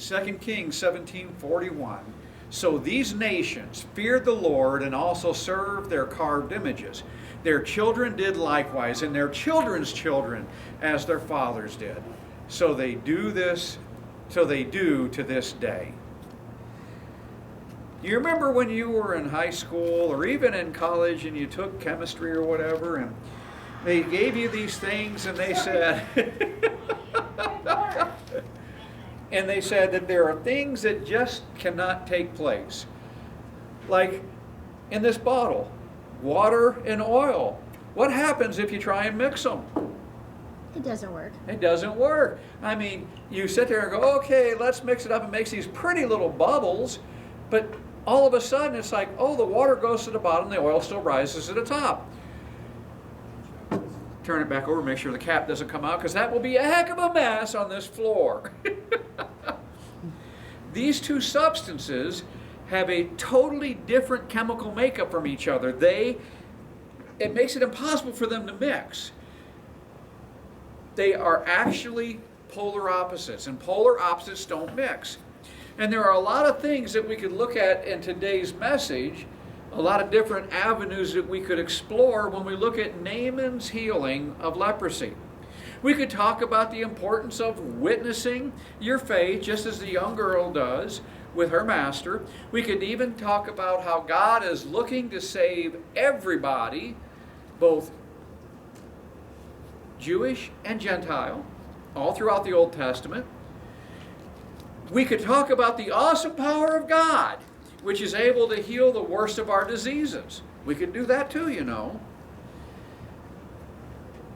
2 Kings 17:41. So these nations feared the Lord and also served their carved images. Their children did likewise, and their children's children as their fathers did. So they do to this day. You remember when you were in high school or even in college and you took chemistry or whatever, and they gave you these things and they said and they said that there are things that just cannot take place. Like in this bottle, water and oil. What happens if you try and mix them? It doesn't work. It doesn't work. I mean, you sit there and go, okay, let's mix it up. It makes these pretty little bubbles, but all of a sudden it's like, oh, the water goes to the bottom, the oil still rises to the top. Turn it back over, make sure the cap doesn't come out, because that will be a heck of a mess on this floor. These two substances have a totally different chemical makeup from each other. It makes it impossible for them to mix. They are actually polar opposites, and polar opposites don't mix. And there are a lot of things that we could look at in today's message, a lot of different avenues that we could explore when we look at Naaman's healing of leprosy. We could talk about the importance of witnessing your faith, just as the young girl does with her master. We could even talk about how God is looking to save everybody, both Jewish and Gentile, all throughout the Old Testament. We could talk about the awesome power of God, which is able to heal the worst of our diseases. We could do that too, you know.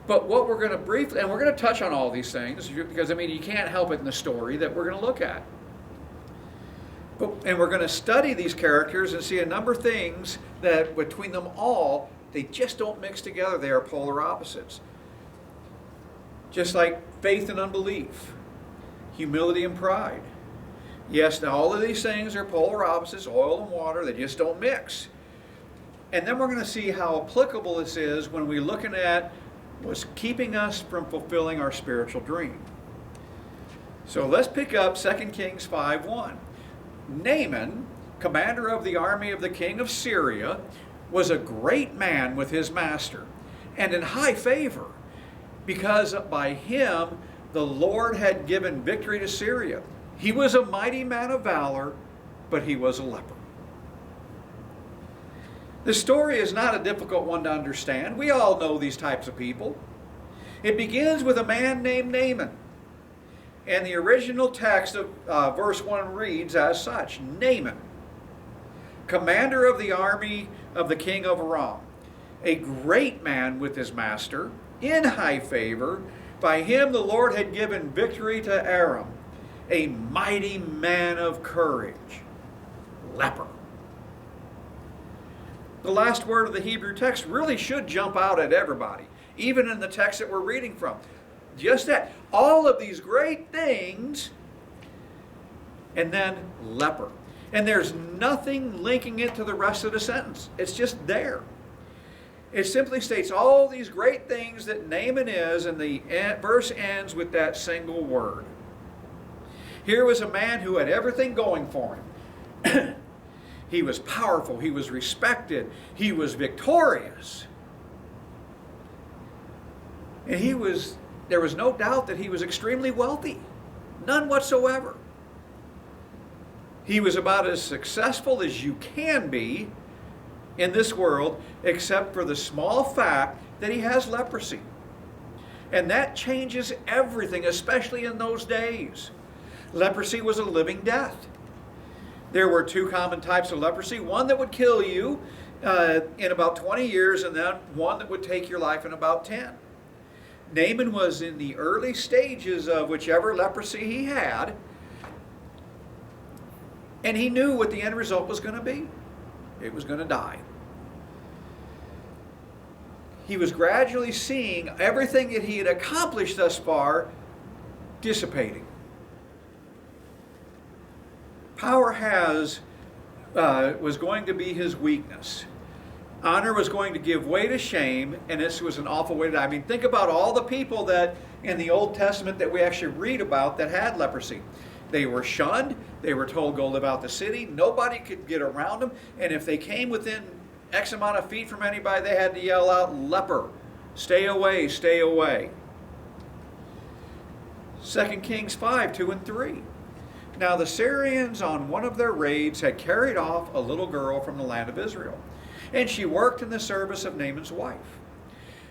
But what we're going to briefly, and we're going to touch on all these things, because, I mean, you can't help it in the story that we're going to look at. And we're going to study these characters and see a number of things that between them all, they just don't mix together. They are polar opposites. Just like faith and unbelief, humility and pride. Yes, now all of these things are polar opposites, oil and water, they just don't mix. And then we're going to see how applicable this is when we're looking at what's keeping us from fulfilling our spiritual dream. So let's pick up 2 Kings 5:1. Naaman, commander of the army of the king of Syria, was a great man with his master and in high favor, because by him the Lord had given victory to Syria. He was a mighty man of valor, but he was a leper. The story is not a difficult one to understand. We all know these types of people. It begins with a man named Naaman. And the original text of verse 1 reads as such: Naaman, commander of the army of the king of Aram, a great man with his master, in high favor. By him the Lord had given victory to Aram, a mighty man of courage, leper. The last word of the Hebrew text really should jump out at everybody, even in the text that we're reading from. Just that. All of these great things, and then leper. And there's nothing linking it to the rest of the sentence. It's just there. It simply states all these great things that Naaman is, and the verse ends with that single word. Here was a man who had everything going for him. He was powerful, he was respected, he was victorious. And there was no doubt that he was extremely wealthy. None whatsoever. He was about as successful as you can be in this world, except for the small fact that he has leprosy. And that changes everything, especially in those days. Leprosy was a living death. There were two common types of leprosy, one that would kill you in about 20 years, and then one that would take your life in about 10. Naaman was in the early stages of whichever leprosy he had, and he knew what the end result was going to be. It was going to die. He was gradually seeing everything that he had accomplished thus far dissipating. Power was going to be his weakness. Honor was going to give way to shame, and this was an awful way to die. I mean, think about all the people that in the Old Testament that we actually read about that had leprosy. They were shunned. They were told, go live out the city. Nobody could get around them. And if they came within X amount of feet from anybody, they had to yell out, leper, stay away, stay away. 2 Kings 5, 2 and 3. Now the Syrians on one of their raids had carried off a little girl from the land of Israel, and she worked in the service of Naaman's wife.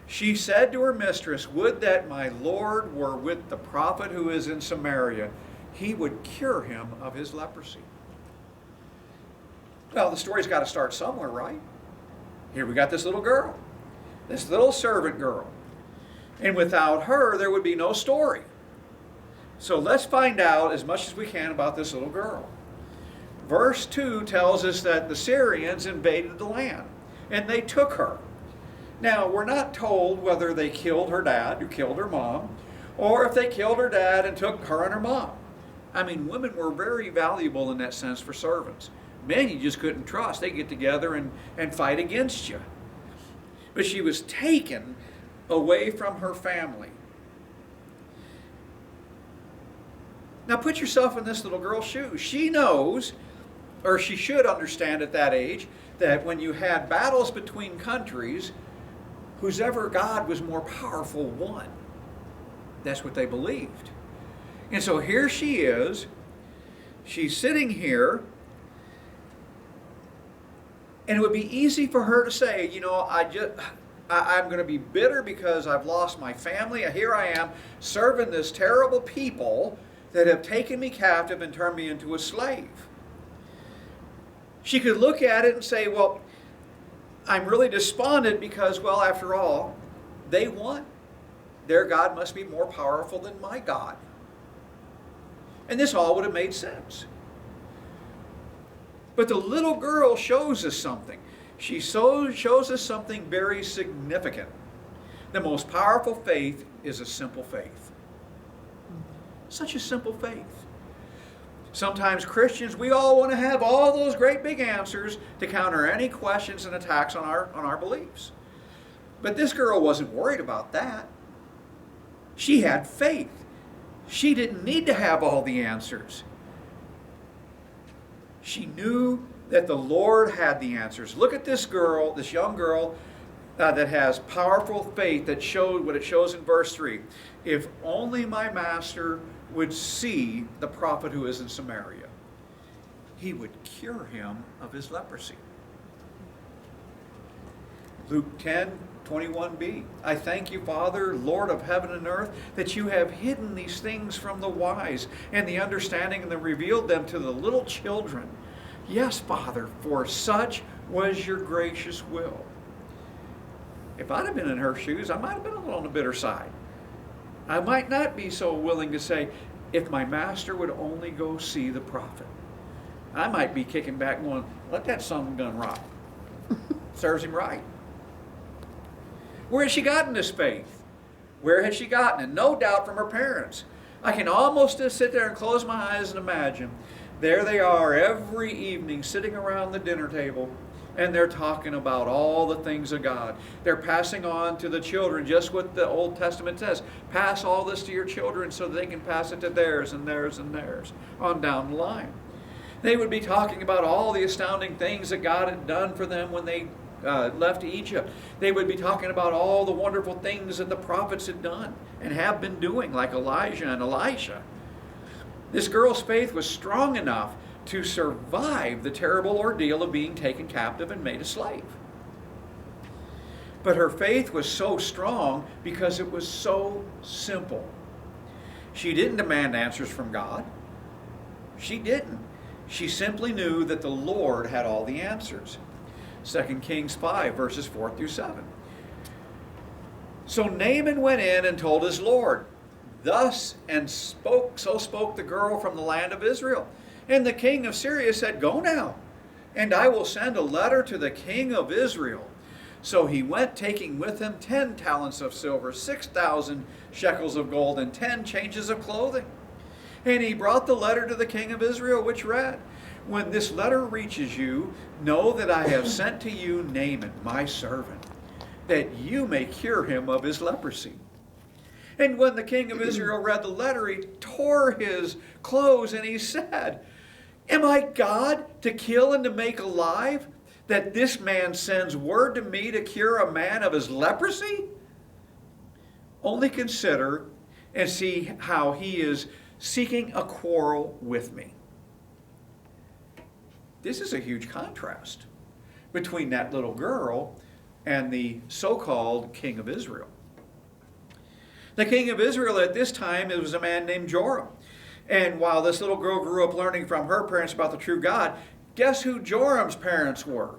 She said to her mistress, would that my Lord were with the prophet who is in Samaria. He would cure him of his leprosy. Well, the story's got to start somewhere, right? Here we got this little girl, this little servant girl. And without her, there would be no story. So let's find out as much as we can about this little girl. Verse 2 tells us that the Syrians invaded the land, and they took her. Now, we're not told whether they killed her dad, who killed her mom, or if they killed her dad and took her and her mom. I mean, women were very valuable in that sense for servants. Men you just couldn't trust. They get together and fight against you. But she was taken away from her family. Now put yourself in this little girl's shoes. She knows, or she should understand at that age, that when you had battles between countries, whosever God was more powerful won. That's what they believed. And so here she is. She's sitting here. And it would be easy for her to say, you know, I'm going to be bitter because I've lost my family. Here I am serving this terrible people that have taken me captive and turned me into a slave. She could look at it and say, well, I'm really despondent because, well, after all, they won. Their God must be more powerful than my God. And this all would have made sense. But the little girl shows us something. She shows us something very significant. The most powerful faith is a simple faith. Such a simple faith. Sometimes Christians, we all want to have all those great big answers to counter any questions and attacks on our beliefs. But this girl wasn't worried about that. She had faith. She didn't need to have all the answers. She knew that the Lord had the answers. Look at this girl, this young girl that has powerful faith that showed what it shows in verse 3. If only my master would see the prophet who is in Samaria, he would cure him of his leprosy. Luke 10:21b. I thank you, Father, Lord of heaven and earth, that you have hidden these things from the wise and the understanding and then revealed them to the little children. Yes, Father, for such was your gracious will. If I'd have been in her shoes, I might have been a little on the bitter side. I might not be so willing to say, if my master would only go see the prophet. I might be kicking back going, let that son of a gun rot. Serves him right. Where has she gotten this faith? Where has she gotten it? No doubt from her parents. I can almost just sit there and close my eyes and imagine. There they are every evening sitting around the dinner table, and they're talking about all the things of God. They're passing on to the children just what the Old Testament says. Pass all this to your children so that they can pass it to theirs and theirs and theirs on down the line. They would be talking about all the astounding things that God had done for them when they left Egypt. They would be talking about all the wonderful things that the prophets had done and have been doing, like Elijah and Elisha. This girl's faith was strong enough to survive the terrible ordeal of being taken captive and made a slave. But her faith was so strong because it was so simple. She didn't demand answers from God. She didn't. She simply knew that the Lord had all the answers. 2 Kings 5, verses 4 through 7. So Naaman went in and told his Lord, thus and so spoke the girl from the land of Israel. And the king of Syria said, go now, and I will send a letter to the king of Israel. So he went, taking with him 10 talents of silver, 6,000 shekels of gold, and 10 changes of clothing. And he brought the letter to the king of Israel, which read, when this letter reaches you, know that I have sent to you Naaman, my servant, that you may cure him of his leprosy. And when the king of Israel read the letter, he tore his clothes and he said, "Am I God to kill and to make alive, that this man sends word to me to cure a man of his leprosy? Only consider and see how he is seeking a quarrel with me." This is a huge contrast between that little girl and the so-called king of Israel. The king of Israel at this time, it was a man named Joram. And while this little girl grew up learning from her parents about the true God, guess who Joram's parents were?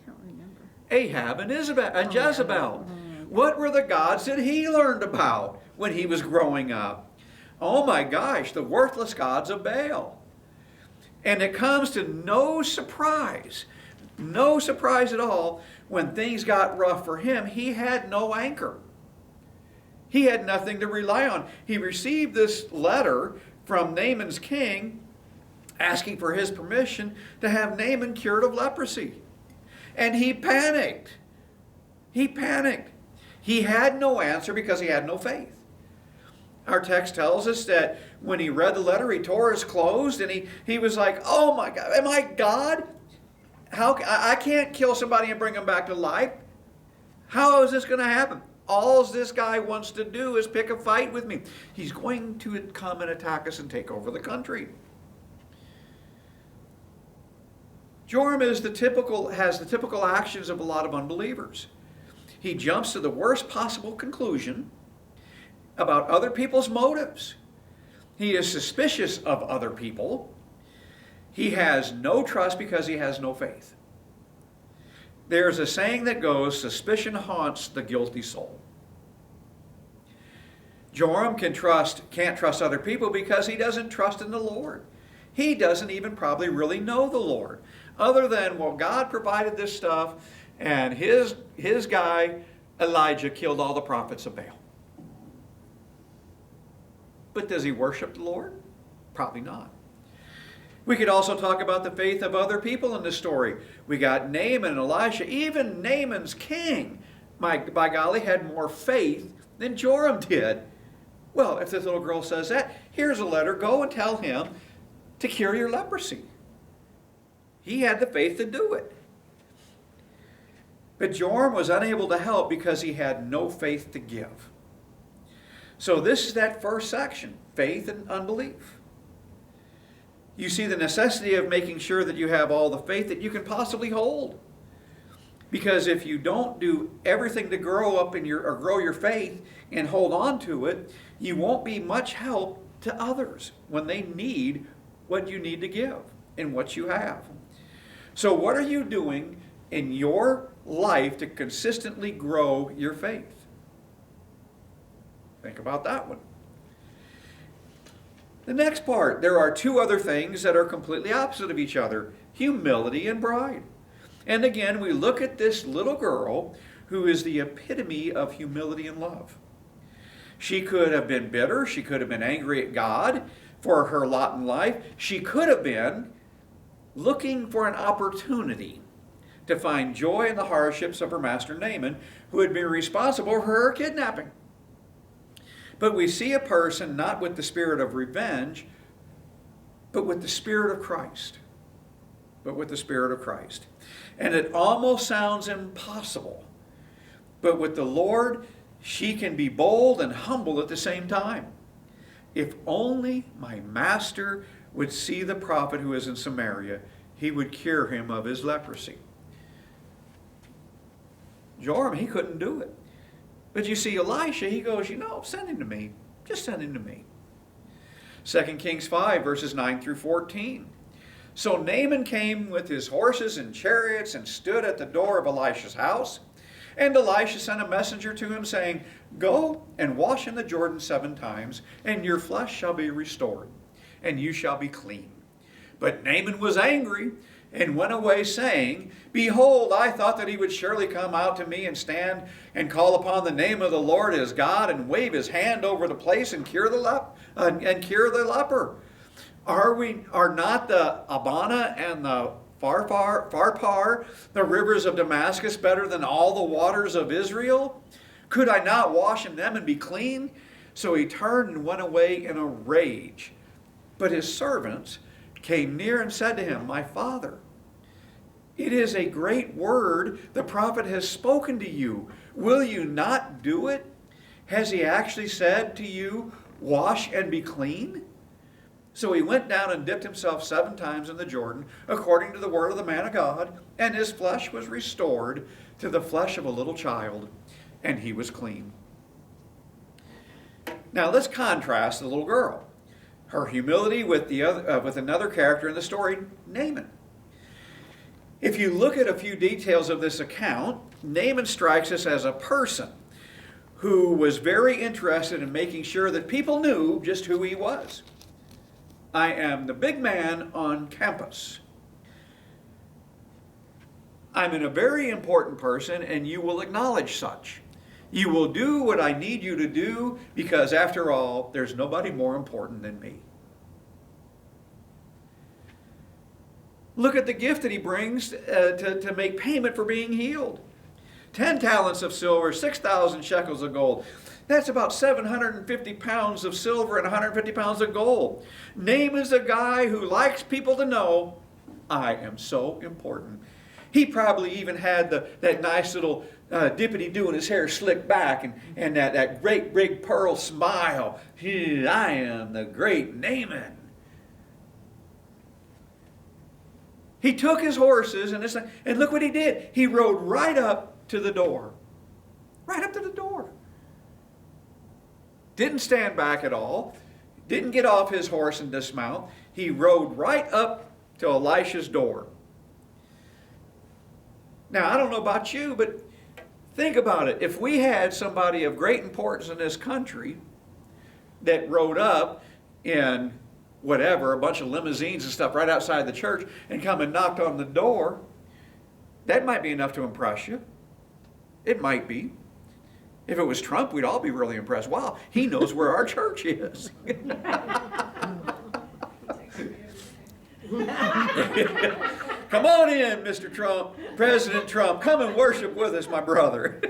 I don't remember. Ahab and Jezebel. What were the gods that he learned about when he was growing up? Oh my gosh, the worthless gods of Baal. And it comes to no surprise at all, when things got rough for him, he had no anchor. He had nothing to rely on. He received this letter from Naaman's king asking for his permission to have Naaman cured of leprosy. And he panicked. He had no answer because he had no faith. Our text tells us that when he read the letter, he tore his clothes and he was like, "Oh my God, am I God? I can't kill somebody and bring them back to life. How is this going to happen? All this guy wants to do is pick a fight with me. He's going to come and attack us and take over the country." Joram has the typical actions of a lot of unbelievers. He jumps to the worst possible conclusion about other people's motives. He is suspicious of other people. He has no trust because he has no faith. There's a saying that goes, "Suspicion haunts the guilty soul." Joram can't trust other people because he doesn't trust in the Lord. He doesn't even probably really know the Lord. Other than, well, God provided this stuff, and his guy, Elijah, killed all the prophets of Baal. But does he worship the Lord? Probably not. We could also talk about the faith of other people in this story. We got Naaman and Elisha. Even Naaman's king, by golly, had more faith than Joram did. Well, if this little girl says that, here's a letter. Go and tell him to cure your leprosy. He had the faith to do it. But Joram was unable to help because he had no faith to give. So this is that first section, faith and unbelief. You see the necessity of making sure that you have all the faith that you can possibly hold. Because if you don't do everything to grow your faith and hold on to it, you won't be much help to others when they need what you need to give and what you have. So what are you doing in your life to consistently grow your faith? Think about that one. The next part, there are two other things that are completely opposite of each other: humility and pride. And again, we look at this little girl who is the epitome of humility and love. She could have been bitter. She could have been angry at God for her lot in life. She could have been looking for an opportunity to find joy in the hardships of her master Naaman, who had been responsible for her kidnapping. But we see a person not with the spirit of revenge, but with the Spirit of Christ. And it almost sounds impossible. But with the Lord, she can be bold and humble at the same time. If only my master would see the prophet who is in Samaria, he would cure him of his leprosy. Joram, he couldn't do it. But you see Elisha, he goes, send him to me. Just send him to me. 2 Kings 5, verses 9 through 14. So Naaman came with his horses and chariots and stood at the door of Elisha's house. And Elisha sent a messenger to him, saying, "Go and wash in the Jordan 7 times, and your flesh shall be restored, and you shall be clean." But Naaman was angry and went away, saying, "Behold, I thought that he would surely come out to me and stand and call upon the name of the Lord his God and wave his hand over the place and cure the leper. Are not the Abana and the Pharpar, the rivers of Damascus, better than all the waters of Israel? Could I not wash in them and be clean? So he turned and went away in a rage. But his servants came near and said to him, My father, it is a great word the prophet has spoken to you. Will you not do it? Has he actually said to you, Wash and be clean? So he went down and dipped himself 7 times in the Jordan, according to the word of the man of God, and his flesh was restored to the flesh of a little child, and he was clean. Now let's contrast the little girl, her humility with another character in the story, Naaman. If you look at a few details of this account, Naaman strikes us as a person who was very interested in making sure that people knew just who he was. I am the big man on campus. I'm a very important person, and you will acknowledge such. You will do what I need you to do, because after all, there's nobody more important than me. Look at the gift that he brings to make payment for being healed. 10 talents of silver, 6,000 shekels of gold. That's about 750 pounds of silver and 150 pounds of gold. Naaman's a guy who likes people to know, I am so important. He probably even had that nice little dippity-do in his hair slicked back, and that great big pearl smile. I am the great Naaman. He took his horses and look what he did. He rode right up to the door. Right up to the door. Didn't stand back at all. Didn't get off his horse and dismount. He rode right up to Elisha's door. Now, I don't know about you, but think about it. If we had somebody of great importance in this country that rode up in whatever, a bunch of limousines and stuff right outside the church and come and knocked on the door, that might be enough to impress you. It might be. If it was Trump, we'd all be really impressed. Wow, he knows where our church is. Come on in, Mr. Trump, President Trump. Come and worship with us, my brother.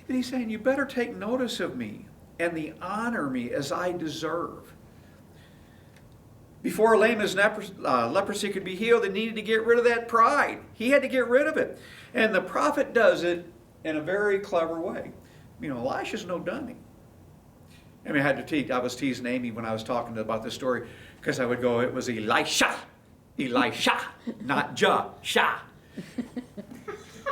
But he's saying, you better take notice of me and honor me as I deserve. Before Naaman's leprosy could be healed, they needed to get rid of that pride. He had to get rid of it. And the prophet does it in a very clever way. You know, Elisha's no dummy. I mean, I was teasing Amy when I was talking about this story, because I would go, it was Elisha, not Sha.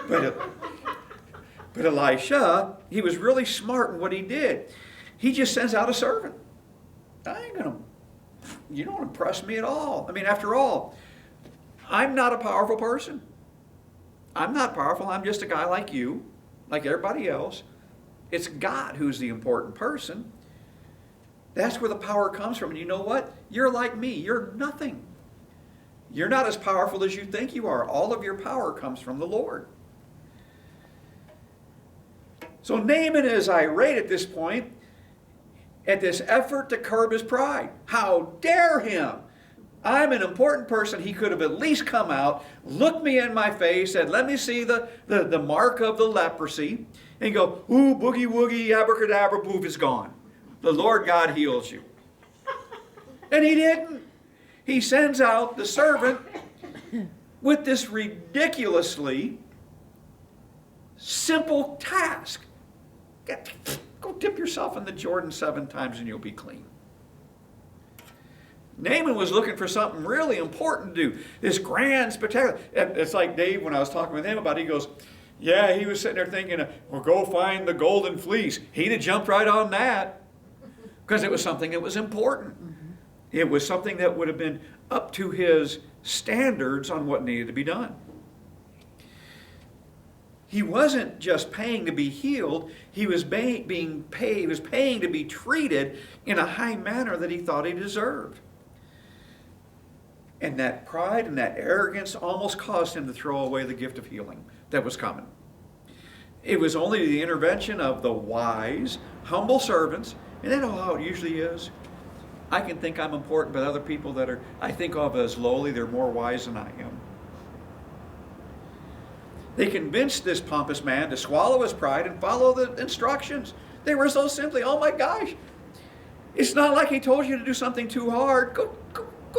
But Elisha, he was really smart in what he did. He just sends out a servant. You don't impress me at all. I mean, after all, I'm not a powerful person. I'm not powerful. I'm just a guy like you, like everybody else. It's God who's the important person. That's where the power comes from. And you know what? You're like me. You're nothing. You're not as powerful as you think you are. All of your power comes from the Lord. So Naaman is irate at this point at this effort to curb his pride. How dare him? I'm an important person. He could have at least come out, looked me in my face, said, let me see the mark of the leprosy, and go, ooh, boogie woogie, abracadabra, poof, it's gone. The Lord God heals you. And he didn't. He sends out the servant with this ridiculously simple task. Go dip yourself in the Jordan 7 times and you'll be clean. Naaman was looking for something really important to do. This grand spectacular. It's like Dave, when I was talking with him about it, he goes, yeah, he was sitting there thinking, well, go find the golden fleece. He'd have jumped right on that because it was something that was important. Mm-hmm. It was something that would have been up to his standards on what needed to be done. He wasn't just paying to be healed. He was being paid. He was paying to be treated in a high manner that he thought he deserved. And that pride and that arrogance almost caused him to throw away the gift of healing that was coming. It was only the intervention of the wise, humble servants, and that's how it usually is. I can think I'm important, but other people that I think of as lowly, they're more wise than I am. They convinced this pompous man to swallow his pride and follow the instructions. They were so simply, oh my gosh, it's not like he told you to do something too hard. Go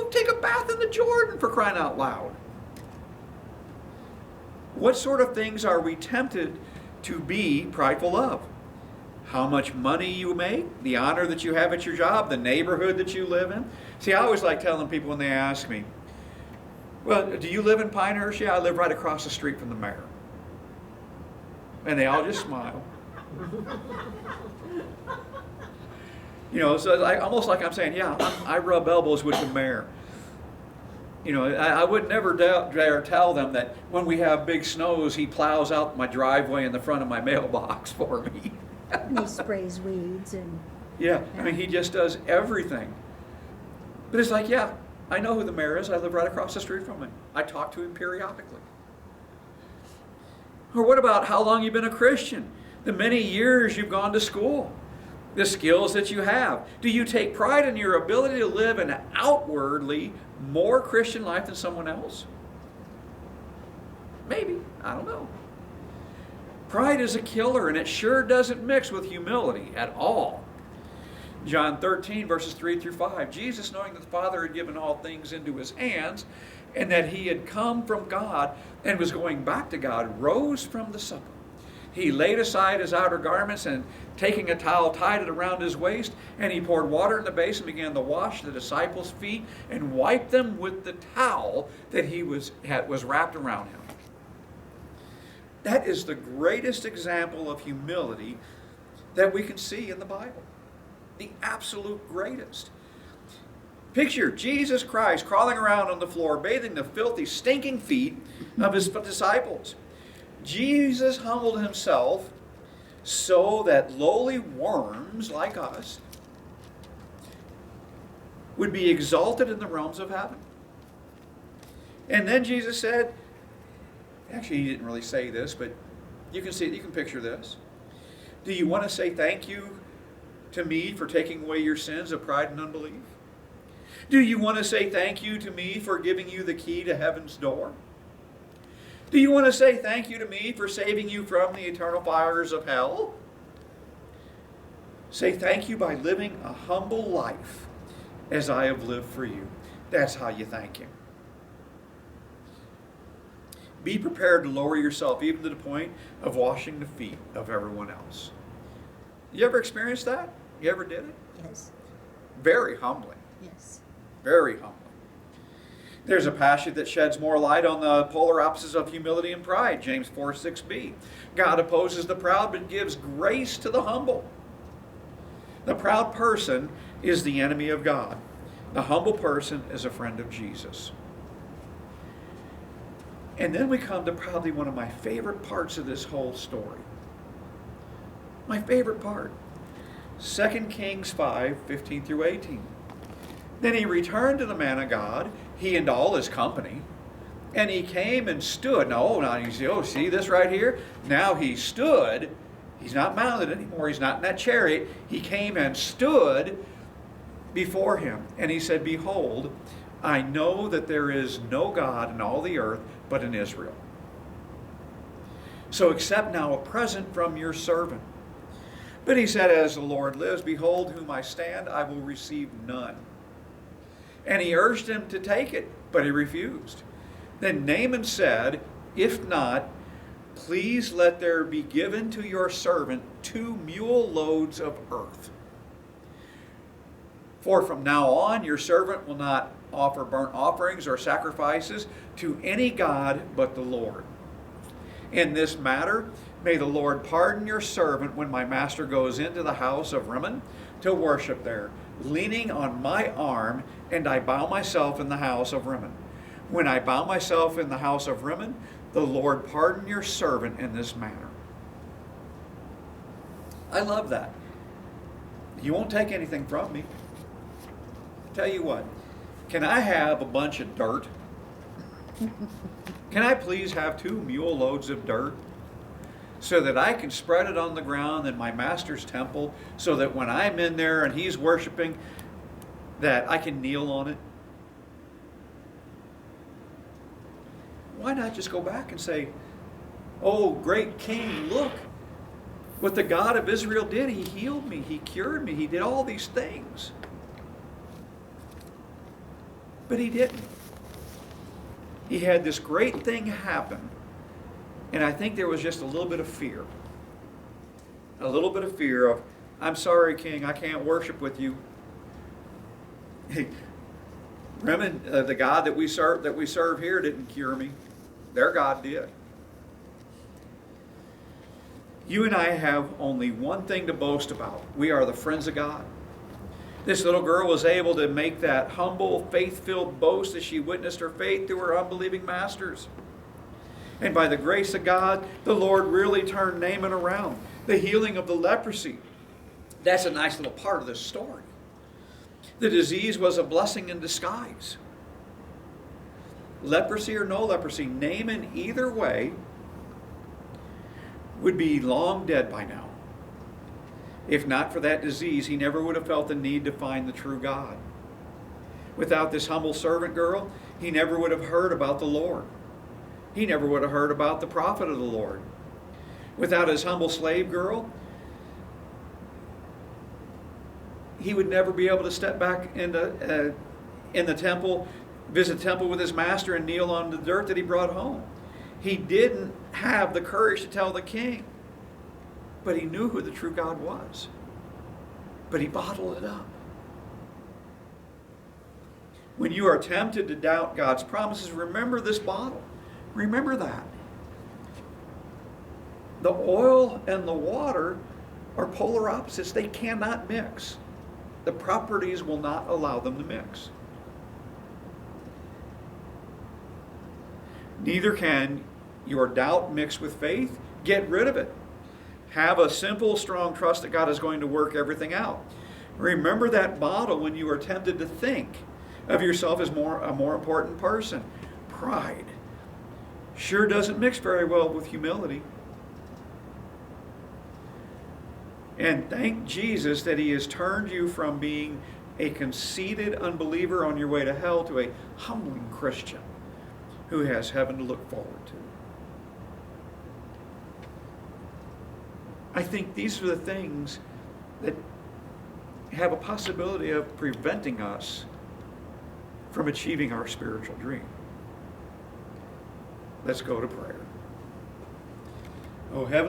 take a bath in the Jordan, for crying out loud. What sort of things are we tempted to be prideful of? How much money you make, the honor that you have at your job, the neighborhood that you live in. See, I always like telling people when they ask me, well, do you live in Pinehurst? Yeah, I live right across the street from the mayor. And they all just smile. You know, so almost like I'm saying, yeah, I rub elbows with the mayor. You know, I would never dare tell them that when we have big snows, he plows out my driveway in the front of my mailbox for me. And he sprays weeds and... Yeah, I mean, he just does everything. But it's like, yeah, I know who the mayor is. I live right across the street from him. I talk to him periodically. Or what about how long you've been a Christian? The many years you've gone to school? The skills that you have? Do you take pride in your ability to live an outwardly more Christian life than someone else? Maybe. I don't know. Pride is a killer, and it sure doesn't mix with humility at all. John 13, verses 3 through 5. Jesus, knowing that the Father had given all things into his hands, and that he had come from God and was going back to God, rose from the supper. He laid aside his outer garments, and taking a towel, tied it around his waist, and he poured water in the basin and began to wash the disciples' feet and wipe them with the towel that was wrapped around him. That is the greatest example of humility that we can see in the Bible. The absolute greatest. Picture Jesus Christ crawling around on the floor, bathing the filthy, stinking feet of his disciples. Jesus humbled himself so that lowly worms like us would be exalted in the realms of heaven. And then Jesus said, actually he didn't really say this, but you can see it, you can picture this. Do you want to say thank you to me for taking away your sins of pride and unbelief? Do you want to say thank you to me for giving you the key to heaven's door? Do you want to say thank you to me for saving you from the eternal fires of hell? Say thank you by living a humble life as I have lived for you. That's how you thank him. Be prepared to lower yourself even to the point of washing the feet of everyone else. You ever experienced that? You ever did it? Yes. Very humbling. Yes. Very humbling. There's a passage that sheds more light on the polar opposites of humility and pride. James 4:6b. God opposes the proud but gives grace to the humble. The proud person is the enemy of God. The humble person is a friend of Jesus. And then we come to probably one of my favorite parts of this whole story. My favorite part. 2 Kings 5:15 through 18. Then he returned to the man of God, he and all his company, and he came and stood. Now you see this right here? Now he stood. He's not mounted anymore. He's not in that chariot. He came and stood before him. And he said, behold, I know that there is no God in all the earth but in Israel. So accept now a present from your servant. But he said, as the Lord lives, behold, whom I stand, I will receive none. And he urged him to take it, but he refused. Then Naaman said, if not, please let there be given to your servant 2 mule loads of earth. For from now on your servant will not offer burnt offerings or sacrifices to any god but the Lord. In this matter, may the Lord pardon your servant when my master goes into the house of Rimmon to worship there, leaning on my arm, and I bow myself in the house of Rimmon. When I bow myself in the house of Rimmon, the Lord pardon your servant in this manner. I love that. You won't take anything from me. Tell you what, can I have a bunch of dirt? Can I please have 2 mule loads of dirt so that I can spread it on the ground in my master's temple so that when I'm in there and he's worshiping, that I can kneel on it? Why not just go back and say, Oh, great King, look what the God of Israel did. He healed me. He cured me. He did all these things. But he didn't. He had this great thing happen. And I think there was just a little bit of fear. A little bit of fear of, I'm sorry, King, I can't worship with you. Hey, remember, the God that we serve here didn't cure me. Their God did. You and I have only one thing to boast about. We are the friends of God. This little girl was able to make that humble, faith-filled boast as she witnessed her faith through her unbelieving masters. And by the grace of God, the Lord really turned Naaman around. The healing of the leprosy. That's a nice little part of this story. The disease was a blessing in disguise. Leprosy or no leprosy, Naaman either way would be long dead by now. If not for that disease, he never would have felt the need to find the true God. Without this humble servant girl, he never would have heard about the Lord. He never would have heard about the prophet of the Lord. Without his humble slave girl, he would never be able to step back in the temple, visit the temple with his master, and kneel on the dirt that he brought home. He didn't have the courage to tell the king, but he knew who the true God was. But he bottled it up. When you are tempted to doubt God's promises, remember this bottle. Remember that. The oil and the water are polar opposites. They cannot mix. The properties will not allow them to mix. Neither can your doubt mix with faith. Get rid of it. Have a simple, strong trust that God is going to work everything out. Remember that bottle when you are tempted to think of yourself as a more important person. Pride sure doesn't mix very well with humility. And thank Jesus that he has turned you from being a conceited unbeliever on your way to hell to a humbling Christian who has heaven to look forward to. I think these are the things that have a possibility of preventing us from achieving our spiritual dream. Let's go to prayer. Oh, heaven.